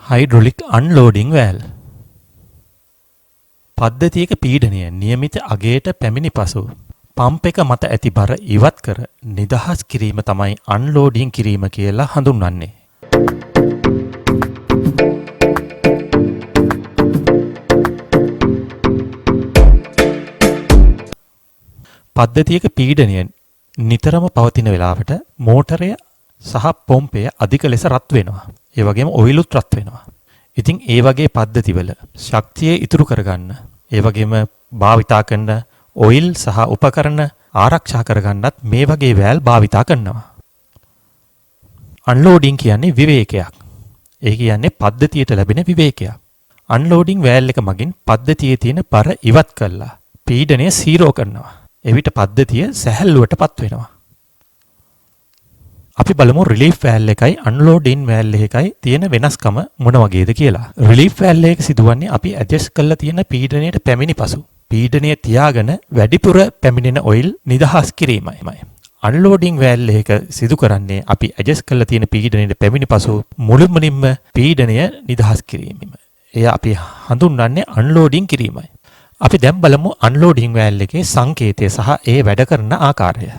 Hydraulic අන්ලෝඩින් වැල්. පද්ධතියක පීඩනය නියමිත අගයට පැමිණි පසු පම්ප් එක මත ඇති බර ඉවත් කර නිදහස් කිරීම තමයි අන්ලෝඩින් කිරීම කියලා හඳුන්වන්නේ. පද්ධතියක පීඩනය නිතරම පවතින වෙලාවට මෝටරය සහ පොම්පය අධික ලෙස රත් වෙනවා. ඒ වගේම ඔයිලුත් රත් වෙනවා. ඉතින් ඒ වගේ පද්ධතිවල ශක්තිය ඉතුරු කරගන්න, ඒ වගේම භාවිතා කරන ඔයිල් සහ උපකරණ ආරක්ෂා කරගන්නත් මේ වගේ වැල් භාවිතා කරනවා. අන්ලෝඩින් කියන්නේ විවේකයක්. ඒ කියන්නේ පද්ධතියට ලැබෙන විවේකයක්. අන්ලෝඩින් වැල් එක මගින් පද්ධතියේ තියෙන බර ඉවත් කළා පීඩනය සීරෝ කරනවා. එවිට පද්ධතිය සැහැල්ලුවටපත් වෙනවා. අපි බලමු රිලීෆ් වැල් එකයි අන්ලෝඩින් වැල් එකයි තියෙන වෙනස්කම මොන වගේද කියලා. රිලීෆ් වැල් එක සිදුවන්නේ අපි ඇඩ්ජස්ට් කරලා තියෙන පීඩනයට පැමිණි පසු පීඩනය තියාගෙන වැඩිපුර පැමිණෙන ඔයිල් නිදහස් කිරීමයි. අන්ලෝඩින් වැල් එක සිදු කරන්නේ අපි ඇඩ්ජස්ට් කරලා තියෙන පීඩනයට පැමිණි පසු මුළුමනින්ම පීඩනය නිදහස් කිරීම. එය අපි හඳුන්වන්නේ අන්ලෝඩින් කිරීමයි. අපි දැන් බලමු අන්ලෝඩින් වැල් එකේ සංකේතය සහ ඒ වැඩ කරන ආකාරය.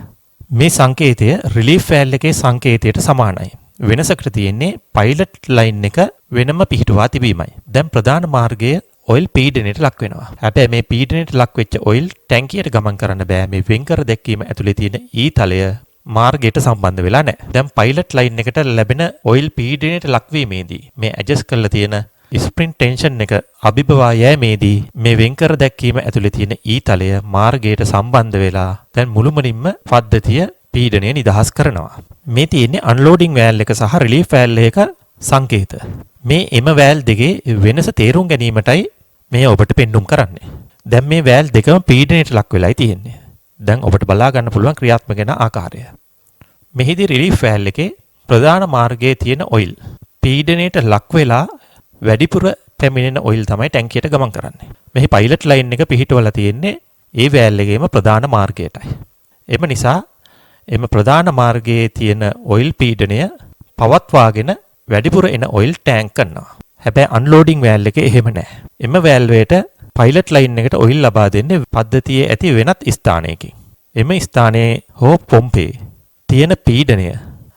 මේ සංකේතය රිලීෆ් වැල් එකේ සංකේතයට සමානයි. වෙනසකට තියෙන්නේ පයිලට් ලයින් එක වෙනම පිහිටුවා තිබීමයි. දැන් ප්‍රධාන මාර්ගයේ ඔයිල් පීඩනයට ලක් වෙනවා. හැබැයි මේ පීඩනයට ලක් වෙච්ච ඔයිල් ටැංකියට ගමන් කරන්න බෑ. මේ වෙන්කර දැක්වීම ඇතුලේ තියෙන ඊතලය මාර්ගයට සම්බන්ධ වෙලා නැහැ. දැන් පයිලට් ලයින් එකට ලැබෙන ඔයිල් පීඩනයට ලක්වීමේදී මේ ඇඩ්ජස්ට් කරලා තියෙන ස්ප්‍රින්ට් ටෙන්ෂන් එක අභිබවා යෑමේදී මේ වෙන්කර දැක්වීම ඇතුලේ තියෙන ඊතලය මාර්ගයට සම්බන්ධ වෙලා දැන් මුළුමනින්ම පද්ධතිය පීඩනය නිදහස් කරනවා. මේ තියෙන්නේ අන්ලෝඩින් වැල් එක සහ රිලීෆ් වැල් එක සංකේත. මේ එම වැල් දෙකේ වෙනස තේරුම් ගැනීමටයි මේ ඔබට පෙන්눔 කරන්නේ. දැන් මේ වැල් දෙකම පීඩනයට ලක් වෙලායි තියෙන්නේ. දැන් ඔබට බලා ගන්න පුළුවන් ක්‍රියාත්මක වෙන ආකාරය. මෙහිදී රිලීෆ් වැල් එකේ ප්‍රධාන මාර්ගයේ තියෙන ඔයිල් පීඩනයට ලක් වෙලා වැඩිපුර පැමිණෙන ඔයිල් තමයි ටැංකියට ගමන් කරන්නේ. මෙහි පයිලට් ලයින් එක පිහිටවලා තියෙන්නේ ඒ වැල් එකේම ප්‍රධාන මාර්ගයටයි. එම නිසා එම ප්‍රධාන මාර්ගයේ තියෙන ඔයිල් පීඩනය පවත්වාගෙන වැඩිපුර එන ඔයිල් ටැංක් කරනවා. හැබැයි අන්ලෝඩින් වැල් එකේ එහෙම නැහැ. එම වැල් වලට පයිලට් ලයින් එකට ඔයිල් ලබා දෙන්නේ පද්ධතියේ ඇති වෙනත් ස්ථානයකින්. එම ස්ථානයේ හෝ පොම්පේ තියෙන පීඩනය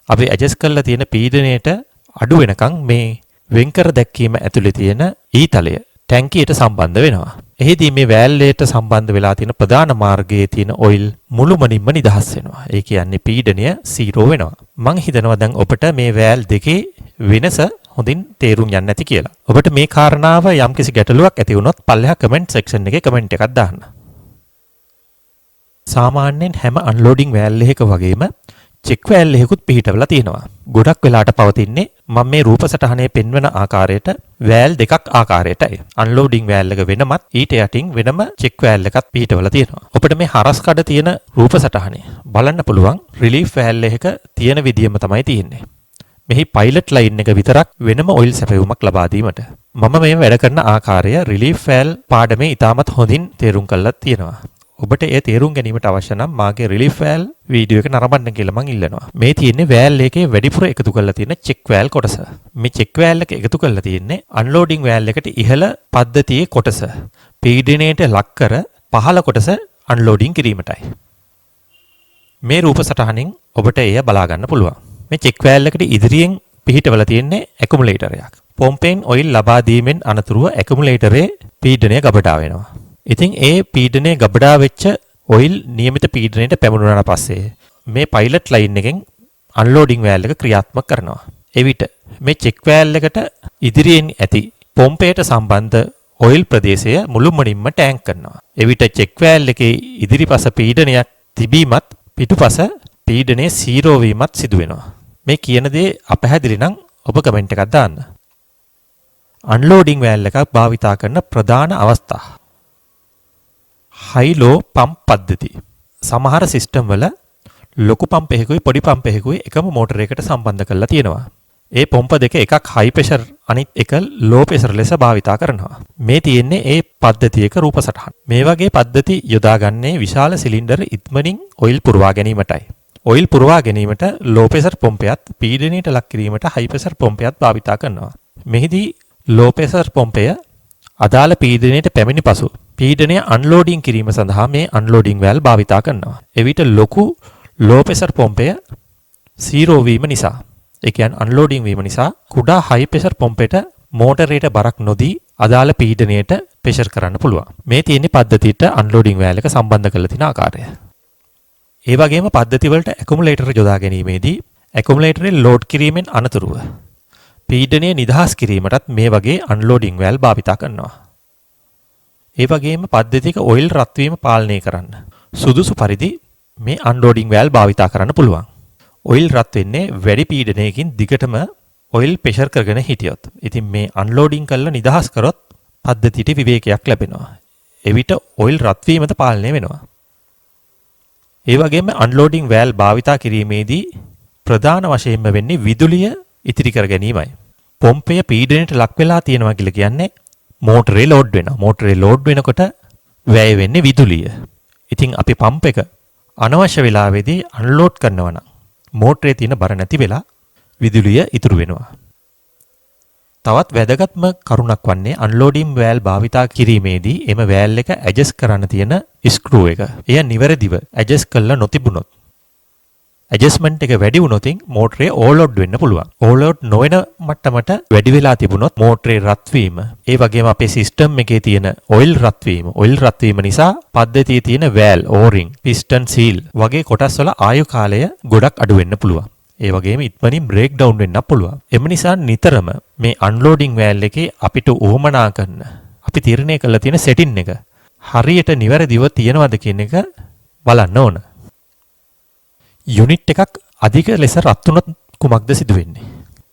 අපි ඇඩ්ජස්ට් කරලා තියෙන පීඩනයට අඩු වෙනකන් මේ වෙන්කර දැක්වීම ඇතුලේ තියෙන ඊතලය ටැංකියට සම්බන්ධ වෙනවා. එහිදී මේ වැල් වලට සම්බන්ධ වෙලා තියෙන ප්‍රධාන මාර්ගයේ තියෙන ඔයිල් මුළුමනින්ම නිදහස් වෙනවා. ඒ කියන්නේ පීඩනය 0 වෙනවා. මම හිතනවා දැන් ඔබට මේ වැල් දෙකේ වෙනස හොඳින් තේරුම් යන්න ඇති කියලා. ඔබට මේ කාරණාව යම්කිසි ගැටලුවක් ඇති වුණොත් පල්ලෙහා කමෙන්ට් සෙක්ෂන් එකේ කමෙන්ට් එකක් දාන්න. සාමාන්‍යයෙන් හැම අන්ලෝඩින් වැල් එකක වගේම චෙක් වැල් එකකුත් පිහිටවලා තියෙනවා. ගොඩක් වෙලාට පවතින්නේ මම මේ රූප සටහනේ පෙන්වන ආකාරයට වැල් දෙකක් ආකාරයටයි. අන්ලෝඩින් වැල් එක වෙනමත් ඊට යටින් වෙනම චෙක් වැල් එකක් පිහිටවලා තියෙනවා. ඔබට මේ හරස් කඩ තියෙන රූප සටහනේ බලන්න පුළුවන් රිලීෆ් වැල් එකක තියෙන විදියම තමයි තියෙන්නේ. මෙහි පයිලට් ලයින් එක විතරක් වෙනම ඔයිල් සැපයුමක් ලබා දීමට. මම මේ වැඩ කරන ආකාරය රිලීෆ් වැල් පාඩමේ ඉතාමත් හොඳින් තේරුම් කරලා තියෙනවා. ඔබට ඒ තේරුම් ගැනීමට අවශ්‍ය නම් මාගේ රිලීෆ් වැල් වීඩියෝ එක නරඹන්න කියලා මම ඉල්ලනවා. මේ තියෙන්නේ වැල් එකේ වැඩිපුර එකතු කරලා තියෙන චෙක් වැල් කොටස. මේ චෙක් වැල් එක එකතු කරලා තියෙන්නේ අන්ලෝඩින් වැල් එකට ඉහළ පද්ධතියේ කොටස. පීඩනයට ලක් කර පහළ කොටස අන්ලෝඩින් කිරීමටයි. මේ රූප සටහනින් ඔබට එය බලා ගන්න පුළුවන්. මේ චෙක් වැල් එකට ඉදිරියෙන් පිහිටවලා තියෙන්නේ ඇකුමුලේටරයක්. පොම්පෙන් ඔයිල් ලබා දීමෙන් අනතුරුව ඇකුමුලේටරේ පීඩනය ගබඩා වෙනවා. ඉතින් ඒ පීඩනය ගබඩා වෙච්ච ඔයිල් නියමිත පීඩනයට පැමුණුනාට පස්සේ මේ පයිලට් ලයින් එකෙන් අන්ලෝඩින් වැල් එක ක්‍රියාත්මක කරනවා. එවිට මේ චෙක් වැල් එකට ඉදිරියෙන් ඇති පොම්පයට සම්බන්ධ ඔයිල් ප්‍රදේශය මුළුමනින්ම ටැංක් කරනවා. එවිට චෙක් වැල් එකේ ඉදිරිපස පීඩනයක් තිබීමත් පිටුපස පීඩනය 0 වීමත් සිදු වෙනවා. මේ කියන දේ අපැහැදිලි නම් ඔබ කමෙන්ට් එකක් දාන්න. අන්ලෝඩින් වැල් එකක් භාවිතා කරන ප්‍රධාන අවස්ථා. හයිලෝ පම්ප් පද්ධති. සමහර සිස්ටම් වල ලොකු පම්ප් එකකුයි පොඩි පම්ප් එකකුයි එකම මෝටරයකට සම්බන්ධ කරලා තියෙනවා. ඒ පොම්ප දෙක එකක් හයි ප්‍රෙෂර් අනිත් එක ලෝ ප්‍රෙෂර් ලෙස භාවිතා කරනවා. මේ තියෙන්නේ ඒ පද්ධතියක රූප සටහන්. මේ වගේ පද්ධති යොදාගන්නේ විශාල සිලින්ඩර් ඉක්මනින් ඔයිල් පුරවා ගැනීමටයි. ඔයිල් පුරවා ගැනීමට ලෝ ප්‍රෙෂර් පොම්පයත් පීඩනයට ලක් කිරීමට හයි ප්‍රෙෂර් පොම්පයත් භාවිතා කරනවා. මෙහිදී ලෝ ප්‍රෙෂර් පොම්පය අදාළ පීඩනයට පැමිණි පසු පීඩනය අන්ලෝඩින් කිරීම සඳහා මේ අන්ලෝඩින් වැල් භාවිතා කරනවා. එවිට ලොකු ලෝ ප්‍රෙෂර් පොම්පය 0 වීම නිසා, ඒ කියන්නේ අන්ලෝඩින් වීම නිසා කුඩා හයි ප්‍රෙෂර් පොම්පයට මෝටරයට බරක් නොදී අදාළ පීඩනයට ප්‍රෙෂර් කරන්න පුළුවන්. මේ තියෙන්නේ පද්ධතියට අන්ලෝඩින් වැල් එක සම්බන්ධ කරලා තියෙන ආකාරය. ඒ වගේම පද්ධති වලට ඇකුමුලේටර් යොදා ගැනීමේදී ඇකුමුලේටරේ ලෝඩ් කිරීමෙන් අනතුරුව පීඩනය නිදහස් කිරීමටත් මේ වගේ අන්ලෝඩින් වැල් භාවිතා කරනවා. ඒ වගේම පද්ධතියක ඔයිල් රත් වීම පාලනය කරන්න සුදුසු පරිදි මේ අන්ලෝඩින් වැල් භාවිතා කරන්න පුළුවන්. ඔයිල් රත් වෙන්නේ වැඩි පීඩනයකින් දිගටම ඔයිල් ප්‍රෙෂර් කරගෙන හිටියොත්. ඉතින් මේ අන්ලෝඩින් කරලා නිදහස් කරොත් පද්ධතියට විවේකයක් ලැබෙනවා. එවිට ඔයිල් රත් වීමද පාලනය වෙනවා. ඒ වගේම අන්ලෝඩින් වැල් භාවිතා කිරීමේදී ප්‍රධාන වශයෙන්ම වෙන්නේ විදුලිය ඉතිරි කර ගැනීමයි. පොම්පය පීඩනයට ලක් වෙලා තියෙනවා කියලා කියන්නේ මෝටරේ ලෝඩ් වෙනවා. මෝටරේ ලෝඩ් වෙනකොට වැය වෙන්නේ විදුලිය. ඉතින් අපි පම්ප් එක අනවශ්‍ය වෙලාවෙදී අන්ලෝඩ් කරනවා නම් මෝටරේ තියෙන බර නැති වෙලා විදුලිය ඉතුරු වෙනවා. තවත් වැදගත්ම කරුණක් වන්නේ අන්ලෝඩින් වැල් භාවිතා කිරීමේදී එම වැල් එක ඇඩ්ජස්ට් කරන්න තියෙන ස්ක්‍රූ එක. එය නිවැරදිව ඇඩ්ජස්ට් කරලා නොතිබුණොත් ඇඩ්ජස්ට්මන්ට් එක වැඩි වුණොත් මෝටරේ ඕවර්ලෝඩ් වෙන්න පුළුවන්. ඕවර්ලෝඩ් නොවන මට්ටමට වැඩි වෙලා තිබුණොත් මෝටරේ රත් වීම, ඒ වගේම අපේ සිස්ටම් එකේ තියෙන ඔයිල් රත් වීම නිසා පද්ධතියේ තියෙන වැල්, ඕරින්, පිස්ටන් සීල් වගේ කොටස් වල ආයු කාලය ගොඩක් අඩු වෙන්න පුළුවන්. ඒ වගේම ඉක්මනින් බ්‍රේක් ඩවුන් වෙන්නත් පුළුවන්. එම නිසා නිතරම මේ අන්ලෝඩින් වැල් එකේ අපිට උවමනා කරන අපි තීරණය කරලා තියෙන සෙටින් එක හරියට නිවැරදිව තියෙනවද කියන එක බලන්න ඕන. යුනිට් එකක් අධික ලෙස රත් වුණොත් කුමක්ද සිදු වෙන්නේ?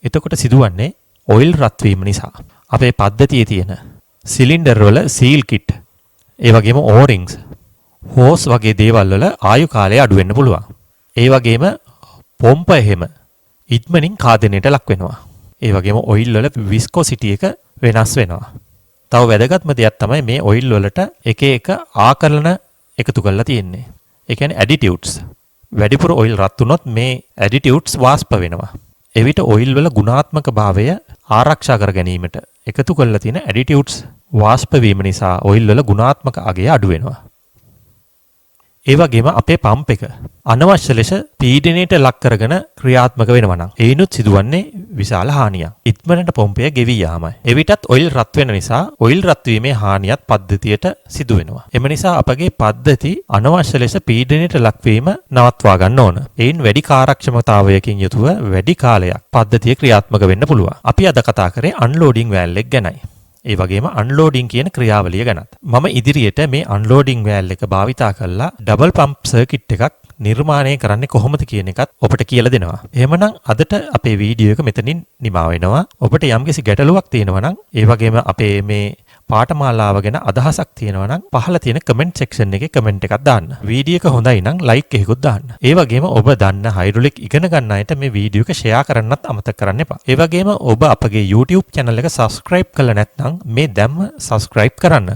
එතකොට සිදුවන්නේ ඔයිල් රත් වීම නිසා. අපේ පද්ධතියේ තියෙන සිලින්ඩර් වල සීල් කිට්, ඒ වගේම ඕරින්ග්ස්, හෝස් වගේ දේවල් වල ආයු කාලය අඩු වෙන්න පුළුවන්. ඒ වගේම පොම්ප එහෙම ඉක්මනින් කාදනයට ලක් වෙනවා. ඒ වගේම ඔයිල් වල විස්කොසිටි එක වෙනස් වෙනවා. තව වැදගත්ම දෙයක් තමයි මේ ඔයිල් වලට එක එක ආකරණ එකතු කරලා තියෙන්නේ. ඒ කියන්නේ ඇඩිටිව්ස්. වැඩිපුර ඔයිල් රත් වුණොත් මේ ඇඩිටිව්ස් වාෂ්ප වෙනවා. එවිට ඔයිල් වල ගුණාත්මක භාවය ආරක්ෂා කර ගැනීමට එකතු කරලා තියෙන ඇඩිටිව්ස් වාෂ්ප වීම නිසා ඔයිල් වල ගුණාත්මක අගය අඩු වෙනවා. ඒ වගේම අපේ පම්ප් එක අනවශ්‍ය ලෙස පීඩනයට ලක් කරගෙන ක්‍රියාත්මක වෙනවා නම් ඒනොත් සිදුවන්නේ විශාල හානියක්. ඉක්මනට පොම්පය ගෙවි යාමයි. එවිටත් ඔයිල් රත් වෙන නිසා ඔයිල් රත් වීමේ හානියත් පද්ධතියට සිදු වෙනවා. එම නිසා අපගේ පද්ධති අනවශ්‍ය ලෙස පීඩනයට ලක්වීම නවත්වා ගන්න ඕන. එයින් වැඩි කාර්යක්ෂමතාවයකින් යුතුව වැඩි කාලයක් පද්ධතිය ක්‍රියාත්මක වෙන්න පුළුවන්. අපි අද කතා කරේ අන්ලෝඩින් වැල් එක ගැනයි. ඒ වගේම අන්ලෝඩින් කියන ක්‍රියාවලිය ගැනත්. මම ඉදිරියට මේ අන්ලෝඩින් වැල් එක භාවිතා කරලා ඩබල් පම්ප් සර්කිට් එකක් නිර්මාණය කරන්නේ කොහොමද කියන එකත් ඔබට කියලා දෙනවා. එහෙමනම් අදට අපේ වීඩියෝ එක මෙතනින් නිමා වෙනවා. ඔබට යම්කිසි ගැටලුවක් තියෙනවා නම් ඒ වගේම අපේ මේ පාඨමාලාව ගැන අදහසක් තියෙනවා නම් පහළ තියෙන කමෙන්ට් සෙක්ෂන් එකේ කමෙන්ට් එකක් දාන්න. වීඩියෝ එක හොඳයි නම් ලයික් එකකුත් දාන්න. ඒ වගේම ඔබ දන්න හයිඩ්‍රොලික් ඉගෙන ගන්න අයට මේ වීඩියෝ එක ෂෙයා කරන්නත් අමතක කරන්න එපා. ඒ වගේම ඔබ අපගේ YouTube channel එක subscribe කරලා නැත්නම් මේ දැම්ම subscribe කරන්න.